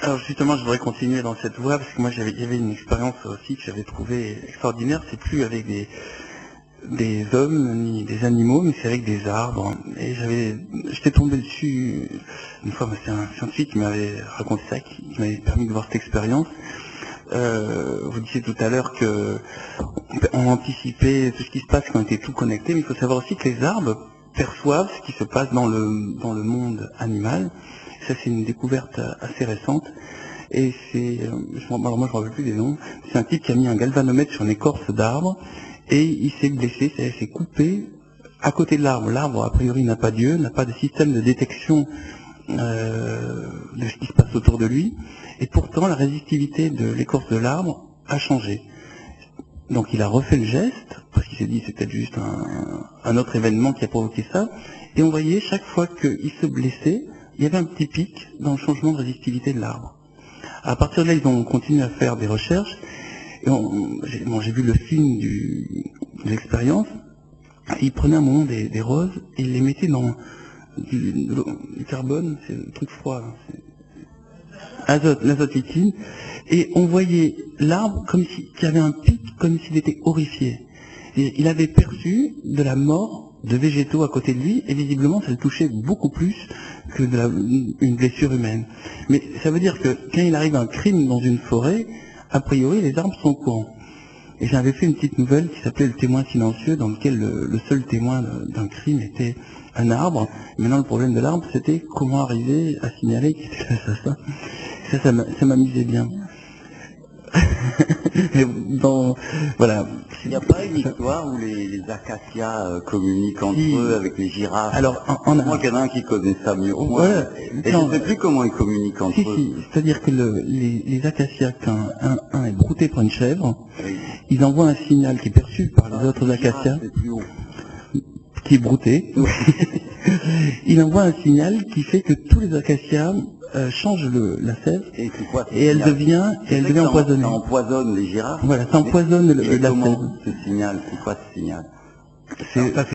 Alors justement, je voudrais continuer dans cette voie, parce que moi il y avait une expérience aussi que j'avais trouvée extraordinaire. C'est plus avec des hommes ni des animaux, mais c'est avec des arbres. Et j'étais tombé dessus une fois, c'est un scientifique qui m'avait raconté ça, qui m'avait permis de voir cette expérience. Vous disiez tout à l'heure que on anticipait tout ce qui se passe quand on était tout connecté, mais il faut savoir aussi que les arbres perçoivent ce qui se passe dans le monde animal. Ça, c'est une découverte assez récente. Et alors moi je ne me rappelle plus des noms, c'est un type qui a mis un galvanomètre sur une écorce d'arbre, et il s'est blessé, il s'est coupé à côté de l'arbre. L'arbre, a priori, n'a pas d'yeux, n'a pas de système de détection de ce qui se passe autour de lui, et pourtant la résistivité de l'écorce de l'arbre a changé. Donc il a refait le geste, parce qu'il s'est dit c'est peut-être juste un autre événement qui a provoqué ça, et on voyait chaque fois qu'il se blessait, il y avait un petit pic dans le changement de résistivité de l'arbre. À partir de là, ils ont continué à faire des recherches, et j'ai vu le film de l'expérience. Ils prenaient un moment des roses, et ils les mettaient dans du carbone, c'est le truc froid, hein, l'azote liquide, et on voyait l'arbre comme s'il y avait un pic, comme s'il était horrifié. Et il avait perçu de la mort de végétaux à côté de lui, et visiblement ça le touchait beaucoup plus que une blessure humaine. Mais ça veut dire que quand il arrive un crime dans une forêt, a priori les arbres sont au courant. Et j'avais fait une petite nouvelle qui s'appelait Le témoin silencieux, dans lequel le seul témoin d'un crime était un arbre. Maintenant, le problème de l'arbre, c'était comment arriver à signaler qu'il était l'assassin. Ça m'amusait bien. Mais bon, voilà. Il n'y a pas une histoire où les acacias communiquent entre eux avec les girafes? Alors, moi, il y en a un qui connaît ça mieux que moi. Voilà, et je ne sais plus comment ils communiquent entre eux. C'est-à-dire que les acacias, quand un est brouté par une chèvre, Oui. ils envoient un signal qui est perçu par les autres acacias, qui est brouté. Il envoie un signal qui fait que tous les acacias changent la sève, et elle devient empoisonnée. Ça empoisonne les girafes. Voilà, ça empoisonne la comment sève. ce signal? C'est quoi ce signal?